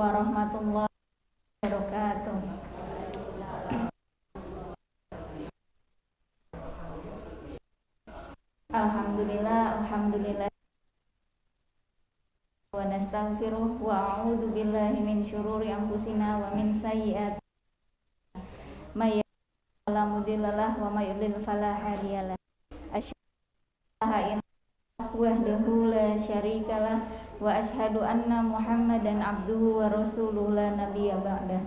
warahmatullahi wabarakatuh. Alhamdulillah wa nastaghfiruh wa a'udzu billahi min syururi anfusina wa min sayyi'ati may yahdihillahu fala mudhillalah wa may yudlil fala hadiyalah. Asyhadu wahdahu la syarikalah wa asyhadu anna Muhammadan abduhu wa rasuluhu la nabiyya ba'dah.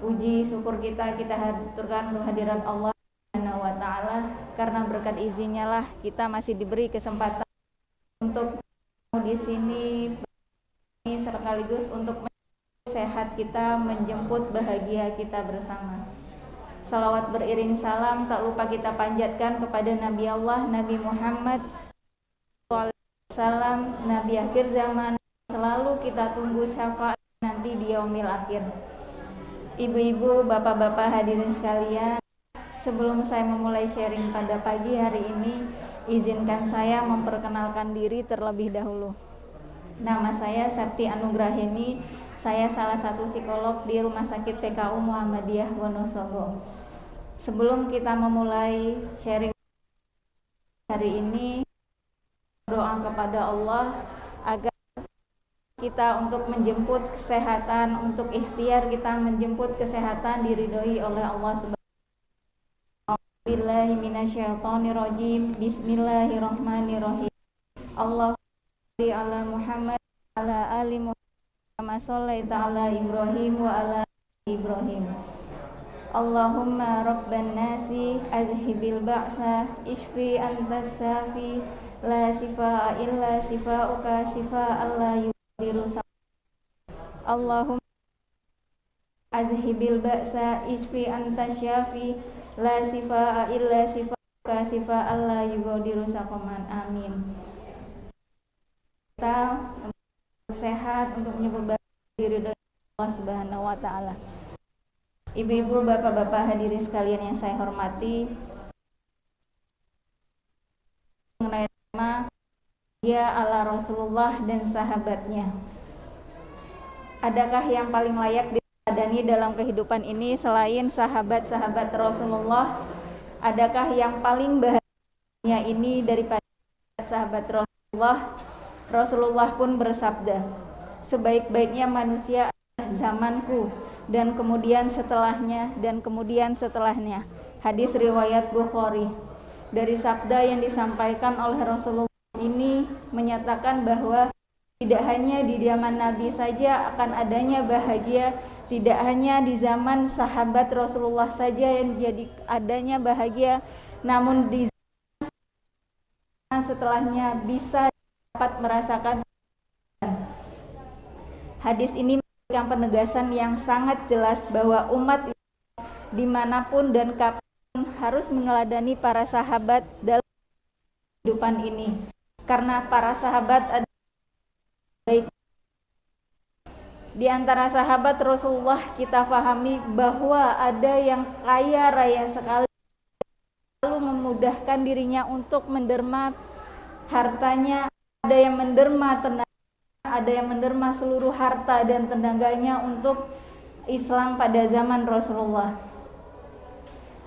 Puji syukur kita haturkan kehadirat Allah Subhanahu wa taala, karena berkat izinnya lah kita masih diberi kesempatan untuk di sini sekaligus untuk sehat kita, menjemput bahagia kita bersama. Salawat beriring salam tak lupa kita panjatkan kepada Nabi Allah, Nabi Muhammad SAW, Nabi akhir zaman, selalu kita tunggu syafaat nanti di yaumil akhir. Ibu-ibu, bapak-bapak hadirin sekalian, sebelum saya memulai sharing pada pagi hari ini, izinkan saya memperkenalkan diri terlebih dahulu. Nama saya Septi Anugraheni, saya salah satu psikolog di Rumah Sakit PKU Muhammadiyah Wonosobo. Sebelum kita memulai sharing hari ini, doa kepada Allah agar kita untuk menjemput kesehatan, untuk ikhtiar kita menjemput kesehatan diridhoi oleh Allah Subhanahu. Billahi minasyaitonirrajim. Bismillahirrahmanirrahim. Allahumma shalli ala Muhammad wa ala ali Muhammad kama shallaita ala Ibrahim wa ala ali Ibrahim. Allahumma rabban nasi azhibil ba'sa ishfi antas safi la shifaa illa shifaa'uka shifaa'an la yughadiru saqama. Allahumma azhibil ba'sa ishfi antas syafi la sifaa illa sifaa sifaa la yughadiru saqaman. Amin. Kita sehat untuk menyebut diri Allah Subhanahu wa taala. Ibu-ibu, bapak-bapak hadirin sekalian yang saya hormati, mengenai tema dia ala Rasulullah dan sahabatnya. Adakah yang paling layak diteladani dalam kehidupan ini selain sahabat-sahabat Rasulullah? Adakah yang paling bahagia ini daripada sahabat Rasulullah? Rasulullah pun bersabda, sebaik-baiknya manusia adalah zamanku dan kemudian setelahnya. Hadis riwayat Bukhari. Dari sabda yang disampaikan oleh Rasulullah ini menyatakan bahwa tidak hanya di zaman Nabi saja akan adanya bahagia, tidak hanya di zaman sahabat Rasulullah saja yang jadi adanya bahagia, namun di zaman setelahnya bisa dapat merasakan. Hadis ini memberikan penegasan yang sangat jelas bahwa umat dimanapun dan kapan harus meneladani para sahabat dalam kehidupan ini, karena para sahabat adalah baik. Di antara sahabat Rasulullah kita fahami bahwa ada yang kaya raya sekali, lalu memudahkan dirinya untuk menderma hartanya, ada yang menderma tenaga, ada yang menderma seluruh harta dan tenaganya untuk Islam pada zaman Rasulullah.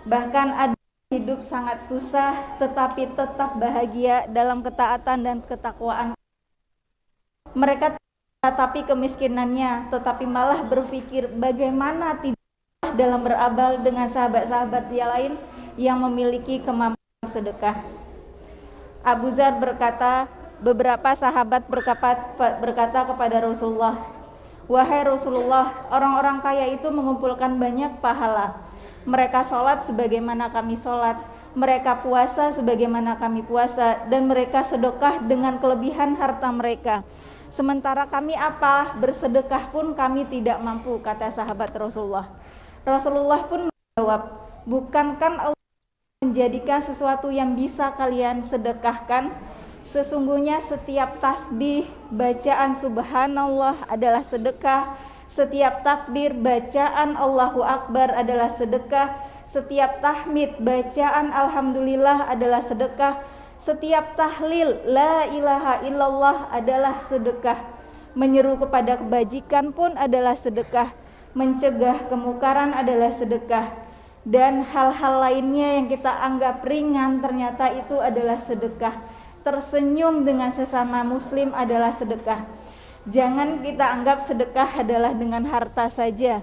Bahkan ada hidup sangat susah tetapi tetap bahagia dalam ketaatan dan ketakwaan. Mereka tetapi kemiskinannya, tetapi malah berpikir bagaimana tidak dalam beramal dengan sahabat-sahabat yang lain yang memiliki kemampuan sedekah. Abu Dzar berkata, beberapa sahabat berkata kepada Rasulullah, wahai Rasulullah, orang-orang kaya itu mengumpulkan banyak pahala. Mereka sholat sebagaimana kami sholat, mereka puasa sebagaimana kami puasa, dan mereka sedekah dengan kelebihan harta mereka. Sementara kami apa? Bersedekah pun kami tidak mampu, kata sahabat Rasulullah. Rasulullah pun menjawab, bukankah Allah menjadikan sesuatu yang bisa kalian sedekahkan? Sesungguhnya setiap tasbih, bacaan subhanallah adalah sedekah. Setiap takbir, bacaan Allahu Akbar adalah sedekah. Setiap tahmid, bacaan alhamdulillah adalah sedekah. Setiap tahlil la ilaha illallah adalah sedekah. menyeru kepada kebajikan pun adalah sedekah, mencegah kemungkaran adalah sedekah, dan hal-hal lainnya yang kita anggap ringan ternyata itu adalah sedekah. Tersenyum dengan sesama muslim adalah sedekah. Jangan kita anggap sedekah adalah dengan harta saja.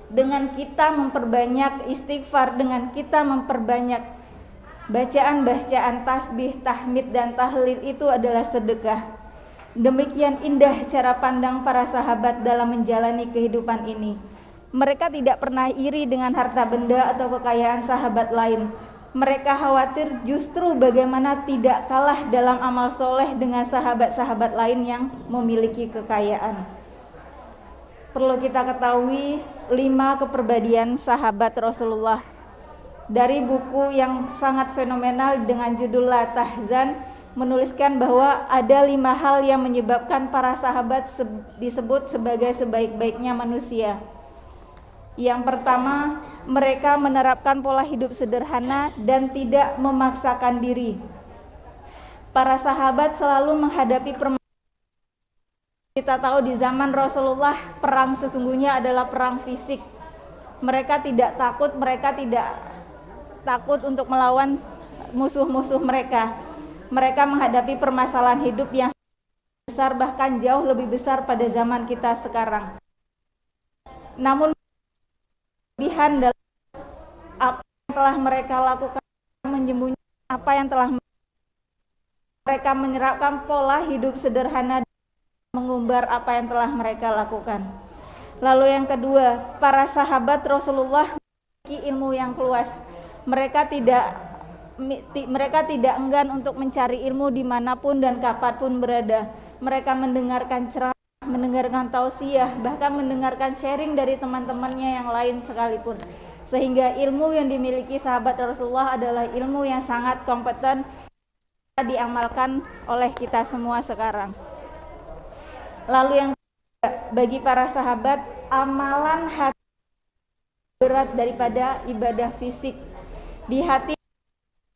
Dengan kita memperbanyak istighfar, dengan kita memperbanyak bacaan-bacaan tasbih, tahmid dan tahlil itu adalah sedekah. Demikian indah cara pandang para sahabat dalam menjalani kehidupan ini. Mereka tidak pernah iri dengan harta benda atau kekayaan sahabat lain. Mereka khawatir justru bagaimana tidak kalah dalam amal soleh dengan sahabat-sahabat lain yang memiliki kekayaan. Perlu kita ketahui 5 kepribadian sahabat Rasulullah. Dari buku yang sangat fenomenal dengan judul La Tahzan menuliskan bahwa ada 5 hal yang menyebabkan para sahabat disebut sebagai sebaik-baiknya manusia. Yang pertama, mereka menerapkan pola hidup sederhana dan tidak memaksakan diri. Para sahabat selalu menghadapi permasalahan. Kita tahu di zaman Rasulullah perang sesungguhnya adalah perang fisik. Mereka tidak takut untuk melawan musuh-musuh mereka. Mereka menghadapi permasalahan hidup yang besar, bahkan jauh lebih besar pada zaman kita sekarang. Namun kelebihan dalam apa yang telah mereka lakukan, menyembunyikan apa yang telah mereka menerapkan pola hidup sederhana, mengumbar apa yang telah mereka lakukan. Lalu yang kedua, para sahabat Rasulullah memiliki ilmu yang luas. Mereka tidak enggan untuk mencari ilmu dimanapun dan kapanpun berada. Mereka mendengarkan ceramah, mendengarkan tausiah, bahkan mendengarkan sharing dari teman-temannya yang lain sekalipun. Sehingga ilmu yang dimiliki sahabat Rasulullah adalah ilmu yang sangat kompeten diamalkan oleh kita semua sekarang. Lalu yang ketiga, bagi para sahabat, amalan hati berat daripada ibadah fisik. Di hati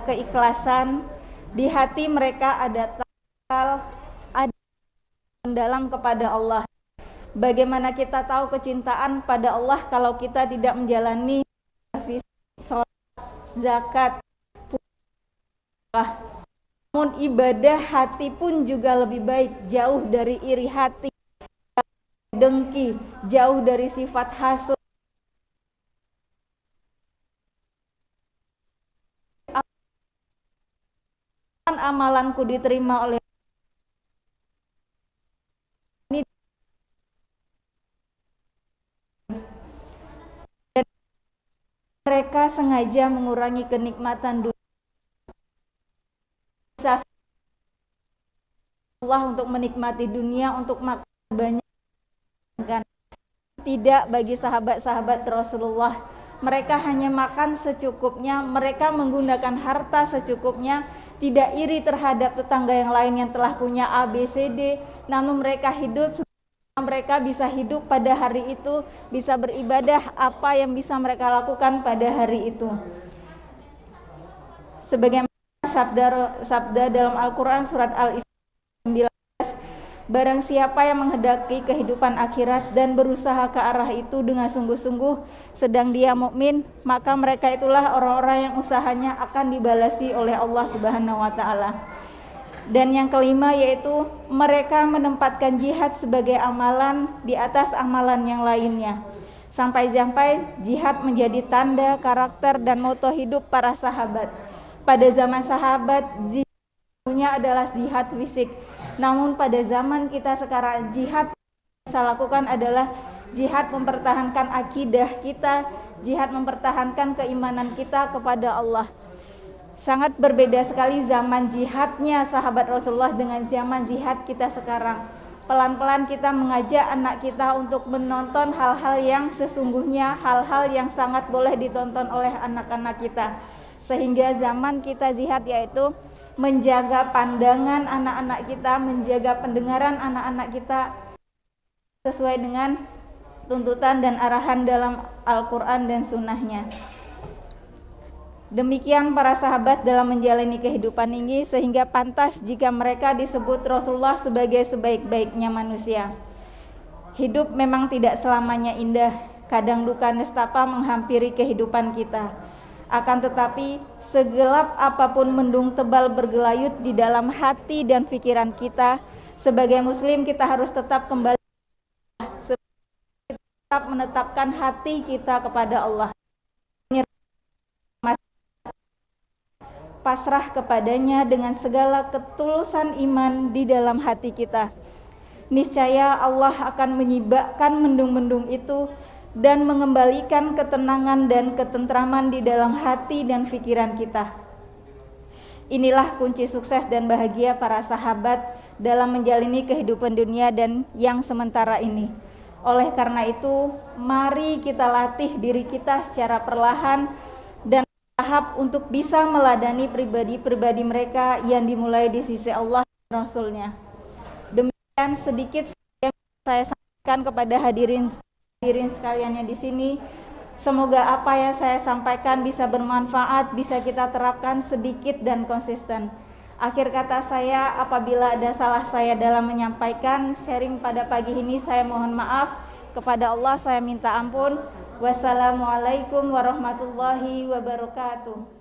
keikhlasan, di hati mereka ada tawakal, ada mendalam kepada Allah. Bagaimana kita tahu kecintaan pada Allah kalau kita tidak menjalani sholat, zakat, namun ibadah hati pun juga lebih baik, jauh dari iri hati, dengki, jauh dari sifat hasud. Amalanku diterima oleh ini, dan mereka sengaja mengurangi kenikmatan dunia Allah untuk menikmati dunia, untuk makan banyak. Tidak bagi sahabat-sahabat Rasulullah. Mereka hanya makan secukupnya, mereka menggunakan harta secukupnya, tidak iri terhadap tetangga yang lain yang telah punya A, B, C, D, namun mereka bisa hidup pada hari itu, bisa beribadah apa yang bisa mereka lakukan pada hari itu. Sebagaimana sabda dalam Al-Quran surat Al-Isra 19, barang siapa yang menghendaki kehidupan akhirat dan berusaha ke arah itu dengan sungguh-sungguh sedang dia mukmin, maka mereka itulah orang-orang yang usahanya akan dibalasi oleh Allah Subhanahu wa taala. Dan yang kelima yaitu mereka menempatkan jihad sebagai amalan di atas amalan yang lainnya. Sampai-sampai jihad menjadi tanda, karakter dan moto hidup para sahabat. Pada zaman sahabat jihadnya adalah jihad fisik. Namun pada zaman kita sekarang jihad yang bisa lakukan adalah jihad mempertahankan akidah kita, jihad mempertahankan keimanan kita kepada Allah. Sangat berbeda sekali zaman jihadnya sahabat Rasulullah dengan zaman jihad kita sekarang. Pelan-pelan kita mengajak anak kita untuk menonton hal-hal yang sesungguhnya, hal-hal yang sangat boleh ditonton oleh anak-anak kita. Sehingga zaman kita jihad yaitu menjaga pandangan anak-anak kita, menjaga pendengaran anak-anak kita sesuai dengan tuntutan dan arahan dalam Al-Quran dan sunnahnya. Demikian para sahabat dalam menjalani kehidupan ini, sehingga pantas jika mereka disebut Rasulullah sebagai sebaik-baiknya manusia. Hidup memang tidak selamanya indah, kadang duka nestapa menghampiri kehidupan kita. Akan tetapi segelap apapun mendung tebal bergelayut di dalam hati dan pikiran kita, sebagai muslim kita harus tetap kembali, tetap menetapkan hati kita kepada Allah, pasrah kepadanya dengan segala ketulusan iman di dalam hati kita. Niscaya Allah akan menyibakkan mendung-mendung itu dan mengembalikan ketenangan dan ketentraman di dalam hati dan pikiran kita. Inilah kunci sukses dan bahagia para sahabat dalam menjalani kehidupan dunia dan yang sementara ini. Oleh karena itu, mari kita latih diri kita secara perlahan dan tahap untuk bisa meladani pribadi-pribadi mereka yang dimulai di sisi Allah dan Rasul-Nya. Demikian sedikit yang saya sampaikan kepada hadirin sekalian yang di sini. Semoga apa yang saya sampaikan bisa bermanfaat, bisa kita terapkan sedikit dan konsisten. Akhir kata saya, apabila ada salah saya dalam menyampaikan sharing pada pagi ini, saya mohon maaf. Kepada Allah saya minta ampun. Wassalamualaikum warahmatullahi wabarakatuh.